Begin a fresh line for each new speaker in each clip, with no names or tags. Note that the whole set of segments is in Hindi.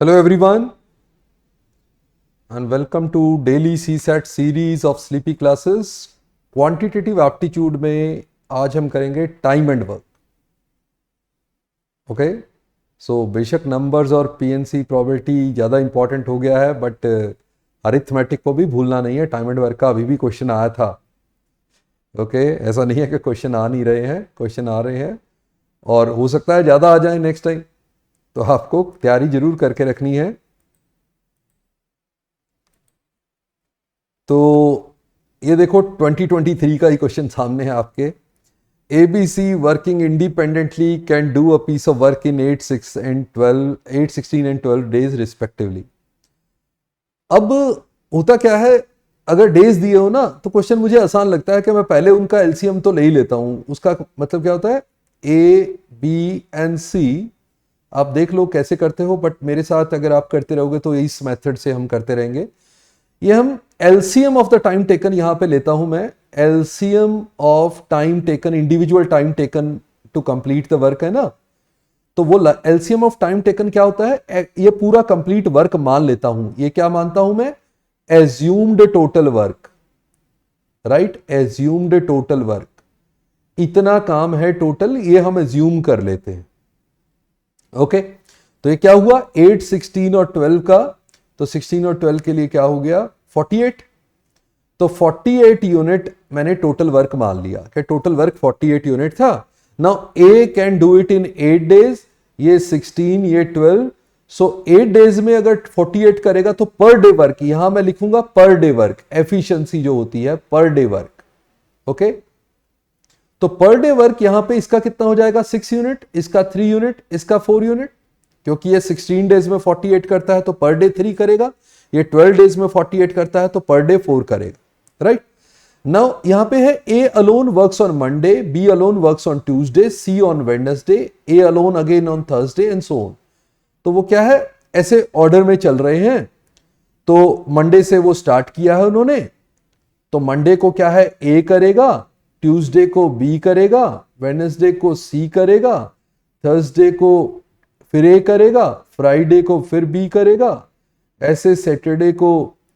Hello everyone and welcome to daily CSAT series of sleepy classes. Quantitative aptitude में आज हम करेंगे टाइम एंड वर्क. ओके, सो बेशक नंबर्स और पीएनसी प्रोबेबिलिटी ज़्यादा इंपॉर्टेंट हो गया है, बट अरिथमेटिक को भी भूलना नहीं है. टाइम एंड वर्क का अभी भी क्वेश्चन आया था. ओके, ऐसा नहीं है कि क्वेश्चन आ नहीं रहे हैं, क्वेश्चन आ रहे हैं और हो सकता है ज़्यादा आ जाए नेक्स्ट टाइम, तो आपको तैयारी जरूर करके रखनी है. तो ये देखो 2023 का ही क्वेश्चन सामने है आपके. ABC working independently can do a piece of work in 8, 16 and 12 days respectively. अब होता क्या है, अगर डेज दिए हो ना तो क्वेश्चन मुझे आसान लगता है कि मैं पहले उनका एलसीएम तो ले ही लेता हूं. उसका मतलब क्या होता है, A, B and C आप देख लो कैसे करते हो, बट मेरे साथ अगर आप करते रहोगे तो इस मेथड से हम करते रहेंगे. ये हम LCM of the time taken यहां पे लेता हूं मैं. LCM of time taken, individual time taken to complete the work है ना, तो वो एलसीएम ऑफ टाइम टेकन क्या होता है, ये पूरा कंप्लीट वर्क मान लेता हूं. ये क्या मानता हूं मैं, assumed total work. Right, assumed total work, इतना काम है टोटल, ये हम एज्यूम कर लेते हैं. ओके, तो ये क्या हुआ 8, 16 और 12 का. तो 16 और 12 के लिए क्या हो गया 48. तो 48 यूनिट मैंने टोटल वर्क मान लिया कि टोटल वर्क 48 यूनिट था. Now A can do it in 8 days, ये 16 ये 12. सो 8 डेज में अगर 48 करेगा तो पर डे वर्क, यहां मैं लिखूंगा पर डे वर्क, एफिशिएंसी जो होती है पर डे वर्क. ओके, तो पर डे वर्क यहां पे इसका कितना हो जाएगा 6 यूनिट, इसका 3 यूनिट, इसका 4 यूनिट. क्योंकि ये 16 डेज में 48 करता है तो पर डे 3 करेगा, ये 12 डेज में 48 करता है तो पर डे 4 करेगा. राइट, नाउ यहां पे है A alone works on Monday, B alone works on Tuesday, C on Wednesday, A alone again on Thursday and so on. तो वो क्या है, ऐसे ऑर्डर में चल रहे हैं. तो मंडे से वो स्टार्ट किया है उन्होंने, तो मंडे को क्या है ए करेगा, ट्यूसडे को बी करेगा, वेडनेसडे को सी करेगा, थर्सडे को फिर ए करेगा, फ्राइडे को फिर बी करेगा, ऐसे सैटरडे को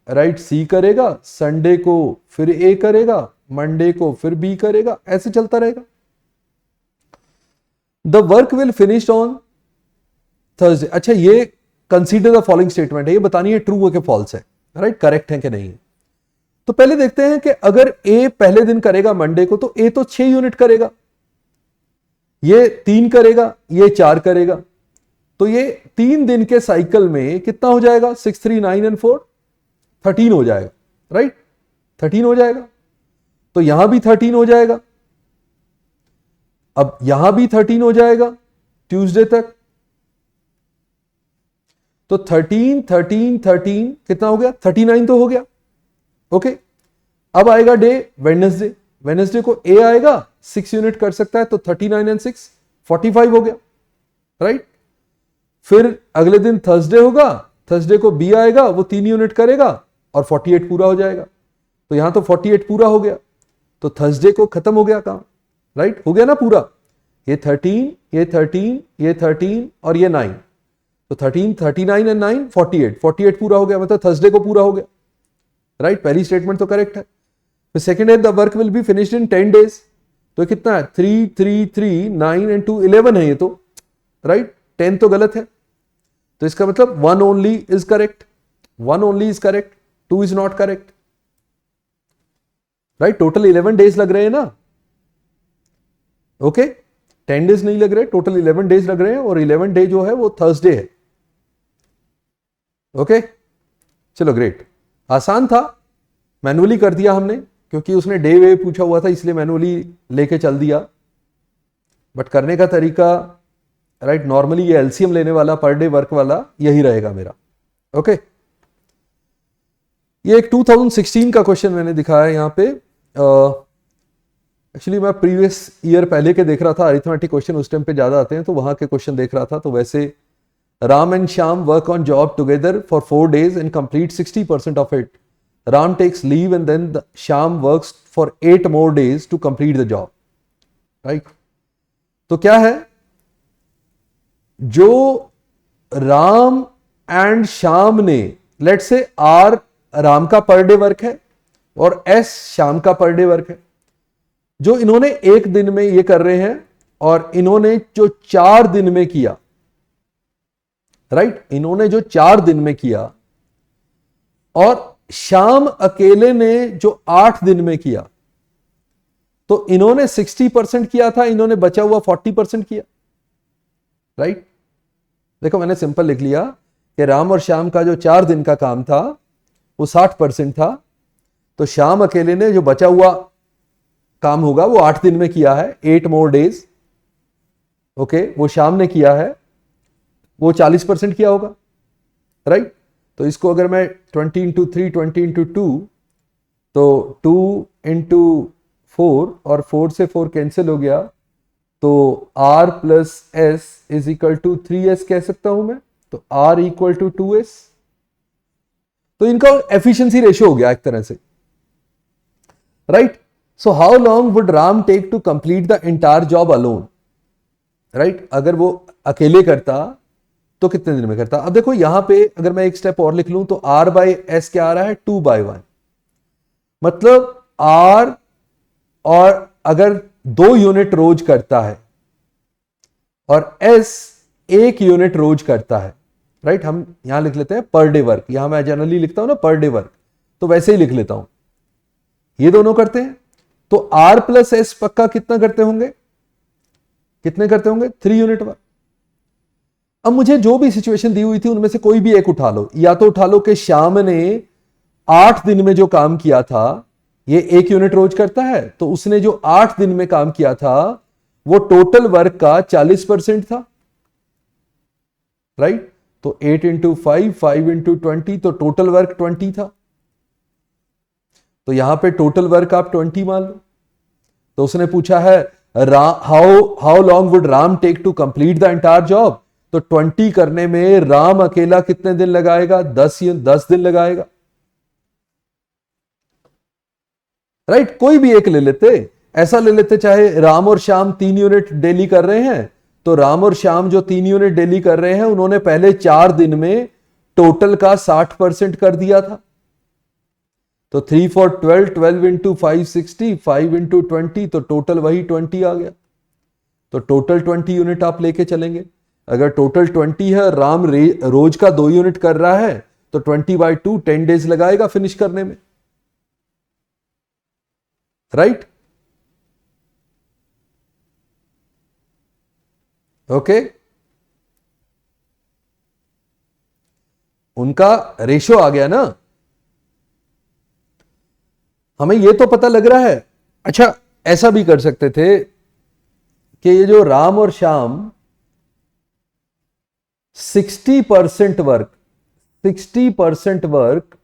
राइट सी करेगा, संडे को फिर ए करेगा, मंडे को फिर बी करेगा, ऐसे चलता रहेगा. The work will finish on Thursday. अच्छा, ये कंसीडर द फॉलोइंग स्टेटमेंट है, ये बतानी है ट्रू है कि फॉल्स है, राइट, करेक्ट है कि नहीं है. तो पहले देखते हैं कि अगर ए पहले दिन करेगा मंडे को, तो ए तो 6 यूनिट करेगा, ये 3 करेगा, ये 4 करेगा. तो ये 3 दिन के साइकिल में कितना हो जाएगा 6, 3, 9 and 4 13 हो जाएगा. राइट, 13 हो जाएगा. तो यहां भी 13 हो जाएगा, अब यहां भी 13 हो जाएगा ट्यूसडे तक. तो 13, 13, 13 कितना हो गया 39 तो हो गया. ओके, अब आएगा डे वेडनेसडे. वेडनेसडे को ए आएगा 6 यूनिट कर सकता है, तो 39 and 6 45 हो गया. राइट, फिर अगले दिन थर्सडे होगा, थर्सडे को बी आएगा, वो 3 यूनिट करेगा और 48 पूरा हो जाएगा. तो यहां तो 48 पूरा हो गया, तो थर्सडे को खत्म हो गया काम. राइट, हो गया ना पूरा. ये 13, ये 13, ये 13 और ये 9. तो 13, 39 and 9 48, 48 पूरा हो गया, मतलब थर्सडे को पूरा हो गया. राइट, पहली स्टेटमेंट तो करेक्ट है. फिर सेकेंड है the work will be finished in 10 days. तो कितना है 3, 3, 3, 9 and 2 11 है ये तो. राइट, 10 तो गलत है, तो इसका मतलब 1 only is correct, 1 only is correct, 2 is not correct. Right, total 11 days लग रहे हैं ना. ओके, 10 डेज नहीं लग रहे, टोटल 11 डेज लग रहे हैं, और 11 डे जो है वो थर्सडे है. ओके, चलो ग्रेट, आसान था, मैनुअली कर दिया हमने, क्योंकि उसने डे वे पूछा हुआ था इसलिए मैनुअली लेके चल दिया. बट करने का तरीका राइट, नॉर्मली ये एलसीएम लेने वाला पर डे वर्क वाला यही रहेगा मेरा. ओके, ये एक 2016 का क्वेश्चन मैंने दिखाया यहां पे. एक्चुअली मैं प्रीवियस ईयर पहले के देख रहा था, अरिथमेटिक क्वेश्चन उस टाइम पे ज्यादा आते हैं, तो वहां के क्वेश्चन देख रहा था. तो वैसे Ram and Shyam work on job together for 4 days and complete 60% of it. Ram takes leave and then Shyam works for 8 more days to complete the job. Right, तो क्या है, जो राम एंड श्याम ने, लेट्स से आर राम का पर डे वर्क है और एस श्याम का पर डे वर्क है, जो इन्होंने एक दिन में ये कर रहे हैं और इन्होंने जो 4 दिन में किया, राइट, इन्होंने जो 4 दिन में किया और श्याम अकेले ने जो 8 दिन में किया, तो इन्होंने 60% किया था, इन्होंने बचा हुआ 40% किया, राइट। देखो मैंने सिंपल लिख लिया कि राम और श्याम का जो 4 दिन का काम था वो 60% था, तो श्याम अकेले ने जो बचा हुआ काम होगा वो 8 दिन में किया है, 8 more days, ओके, वो श्याम ने किया है, वो 40% किया होगा, राइट। तो इसको अगर मैं 20 into 3 20 into 2, तो 2 into 4 और 4 से 4 कैंसिल हो गया, तो R plus S is equal to 3S कह सकता हूं मैं, तो R इक्वल टू 2S। तो इनका एफिशिएंसी रेशियो हो गया एक तरह से, right. So how long would Ram take to complete the entire job alone, right. अगर वो अकेले करता तो कितने दिन में करता। अब देखो यहां पे अगर मैं एक स्टेप और लिख लूं तो R बाई एस क्या आ रहा है, 2/1, मतलब R और अगर 2 यूनिट रोज करता है और S 1 यूनिट रोज करता है, राइट। हम यहां लिख लेते हैं पर डे वर्क, यहां मैं जनरली लिखता हूं ना पर डे वर्क, तो वैसे ही लिख लेता हूं, ये दोनों करते हैं, तो R प्लस S पक्का कितना करते होंगे, कितने करते होंगे, 3 यूनिट वर्क। अब मुझे जो भी सिचुएशन दी हुई थी उनमें से कोई भी एक उठा लो, या तो उठा लो कि श्याम ने 8 दिन में जो काम किया था ये 1 यूनिट रोज करता है, तो उसने जो 8 दिन में काम किया था वो टोटल वर्क का 40% था, राइट। तो 8 into 5 5 into 20, तो टोटल वर्क 20 था, तो यहां पे टोटल वर्क आप 20 मान लो। तो उसने पूछा है how long would Ram take to complete the entire job, तो 20 करने में राम अकेला कितने दिन लगाएगा, 10 दिन लगाएगा, राइट। कोई भी एक ले लेते, ऐसा ले लेते चाहे राम और श्याम 3 यूनिट डेली कर रहे हैं, तो राम और श्याम जो 3 यूनिट डेली कर रहे हैं उन्होंने पहले 4 दिन में टोटल का 60% कर दिया था, तो 3 for 12, 12 into 5 60, 5 into 20, तो टोटल वही 20 आ गया, तो टोटल 20 यूनिट आप लेके चलेंगे। अगर टोटल 20 है, राम रोज का 2 यूनिट कर रहा है, तो 20/2 10 डेज लगाएगा फिनिश करने में, राइट, ओके। उनका रेशियो आ गया ना, हमें यह तो पता लग रहा है। अच्छा ऐसा भी कर सकते थे कि ये जो राम और श्याम 60% वर्क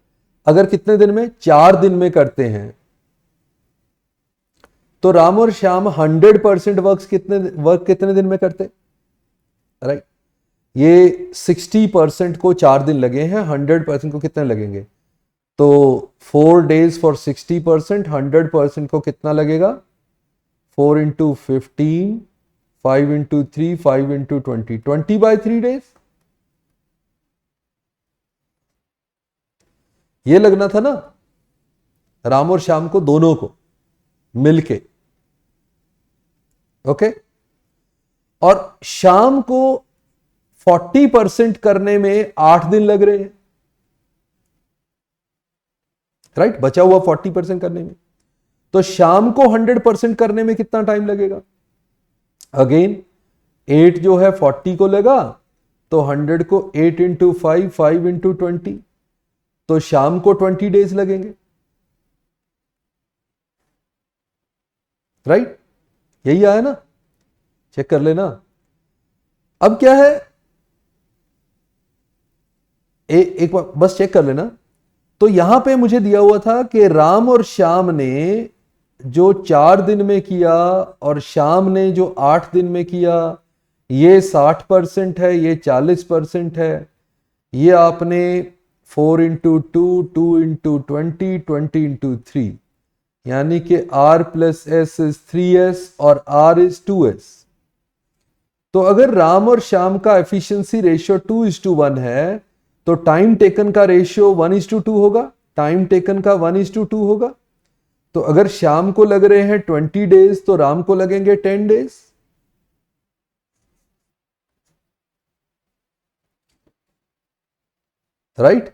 अगर कितने दिन में, 4 दिन में करते हैं, तो राम और श्याम 100% वर्क कितने दिन में करते, राइट। ये 60% को 4 दिन लगे हैं, 100% को कितने लगेंगे, तो 4 days फॉर 60%, 100% को कितना लगेगा, 4 into 15, 5 into 3, 5 into 20, 20/3 days। ये लगना था ना राम और श्याम को, दोनों को मिलके, ओके। और शाम को 40% करने में 8 दिन लग रहे हैं, राइट, बचा हुआ 40% करने में, तो शाम को 100% करने में कितना टाइम लगेगा। अगेन 8 जो है 40 को लगा, तो 100 को 8 into 5, 5 into 20, तो शाम को 20 डेज लगेंगे, राइट। यही आया ना, चेक कर लेना। अब क्या है, एक बार बस चेक कर लेना। तो यहां पे मुझे दिया हुआ था कि राम और श्याम ने जो 4 दिन में किया और श्याम ने जो 8 दिन में किया, ये 60% है, ये 40% है। ये आपने 4 into 2, 2 into 20, 20 into 3, यानी कि R plus S is 3S और R इज 2S। तो अगर राम और श्याम का एफिशिएंसी रेशियो 2:1 है, तो टाइम टेकन का रेशियो 1:2 होगा, टाइम टेकन का 1:2 होगा। तो अगर श्याम को लग रहे हैं 20 डेज तो राम को लगेंगे 10 डेज। राइट?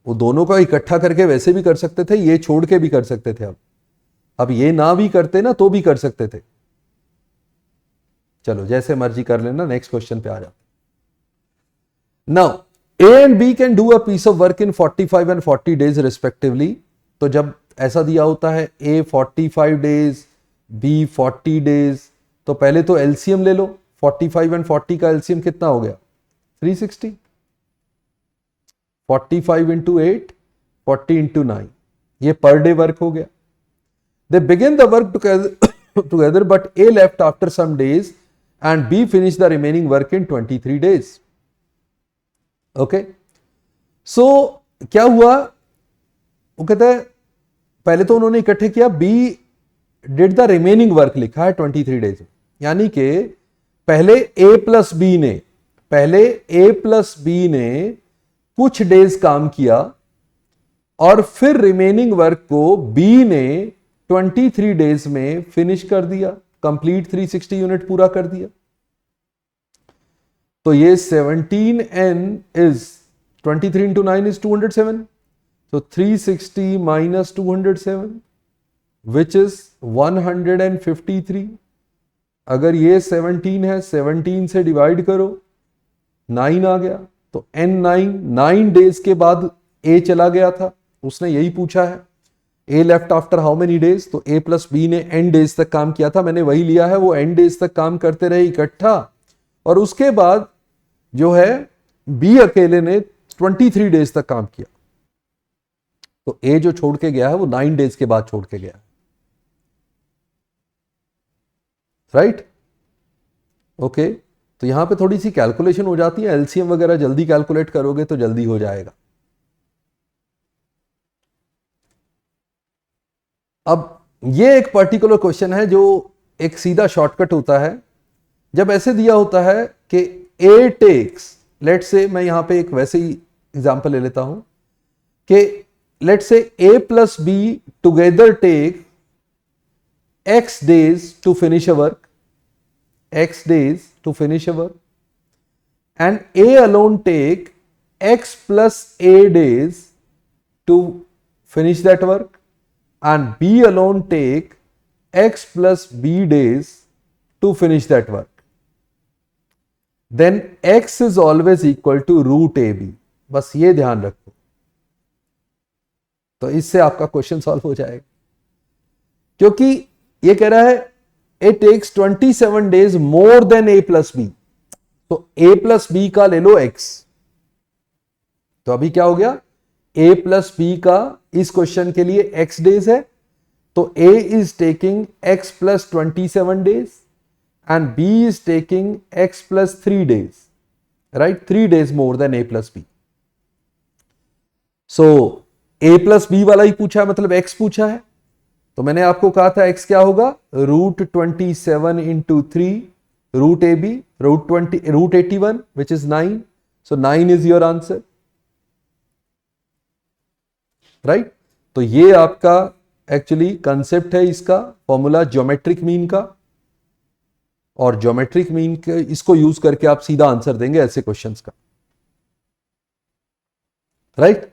वो दोनों का इकट्ठा करके वैसे भी कर सकते थे, ये छोड़ के भी कर सकते थे। अब ये ना भी करते ना तो भी कर सकते थे। चलो जैसे मर्जी कर लेना, नेक्स्ट क्वेश्चन पे आ जाते। Now A and B can do a piece of work in 45 and 40 days respectively। तो जब ऐसा दिया होता है A 45 days, B 40 days, तो पहले तो LCM ले लो। 45 and 40 का LCM कितना हो गया? 360। 45 into 8, 40 into 9, ये पर डे वर्क हो गया। They begin the work together but A left after some days and B finished the remaining work in 23 days। Okay, सो क्या हुआ? वो कहता है पहले तो उन्होंने इकट्ठे किया, B did the remaining work लिखा है 23 डेज में, यानी कि पहले ए प्लस बी ने कुछ डेज काम किया और फिर रिमेनिंग वर्क को बी ने 23 डेज में फिनिश कर दिया, कंप्लीट 360 यूनिट पूरा कर दिया। तो ये 17n is 23 into 9 is 207। So 360 minus 207 which is 153। अगर ये 17 है, 17 से डिवाइड करो, 9 आ गया। तो n9 डेज के बाद A चला गया था, उसने यही पूछा है। A left after how many days? तो A प्लस बी ने n डेज तक काम किया था, मैंने वही लिया है। वो n डेज तक काम करते रहे इकट्ठा, और उसके बाद जो है बी अकेले ने 23 डेज तक काम किया। तो ए जो छोड़ के गया है वो 9 डेज के बाद छोड़ के गया है। राइट? ओके, तो यहां पे थोड़ी सी कैलकुलेशन हो जाती है, एलसीएम वगैरह जल्दी कैलकुलेट करोगे तो जल्दी हो जाएगा। अब ये एक पर्टिकुलर क्वेश्चन है जो एक सीधा शॉर्टकट होता है। जब ऐसे दिया होता है कि A टेक्स, लेट से मैं यहां पे एक वैसे ही एग्जांपल ले लेता हूं कि let say A plus B together take X days to finish a work, and A alone take X plus A days to finish that work, and B alone take X plus B days to finish that work, then X is always equal to root AB। बस ये ध्यान रखो, तो इससे आपका क्वेश्चन सॉल्व हो जाएगा। क्योंकि ये कह रहा है it takes 27 days more than A plus B, तो A plus B का ले लो X। तो अभी क्या हो गया? A plus B का इस क्वेश्चन के लिए X डेज है, तो A is taking X plus 27 days and B is taking X plus 3 days, right? 3 days more than A plus B। So A plus B वाला ही पूछा है, मतलब X पूछा है, तो मैंने आपको कहा था X क्या होगा? Root 27 into 3 root AB, root 81 which is 9। So 9 is your answer, right? तो ये आपका एक्चुअली कंसेप्ट है इसका, फॉर्मूला ज्योमेट्रिक मीन का, और ज्योमेट्रिक मीन के इसको यूज करके आप सीधा आंसर देंगे ऐसे क्वेश्चंस का। राइट?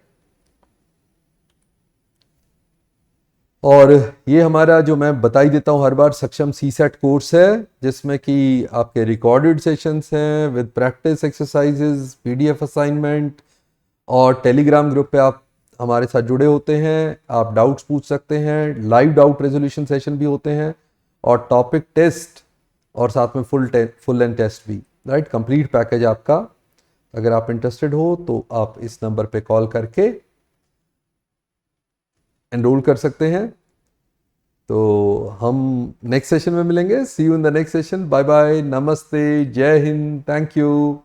और ये हमारा जो मैं बताई देता हूं हर बार सक्षम सीसेट कोर्स है, जिसमें कि आपके रिकॉर्डेड सेशंस हैं with practice exercises, PDF assignment, और टेलीग्राम ग्रुप पे आप हमारे साथ जुड़े होते हैं, आप डाउट्स पूछ सकते हैं, लाइव डाउट रेजोल्यूशन सेशन भी होते हैं, और टॉपिक टेस्ट, और साथ में फुल एंड टेस्ट भी। राइट? कंप्लीट पैकेज आपका। अगर आप इंटरेस्टेड हो तो आप इस नंबर पे कॉल करके एनरोल कर सकते हैं। तो हम नेक्स्ट सेशन में मिलेंगे। See you in the next session. Bye bye, नमस्ते, जय हिंद, थैंक यू।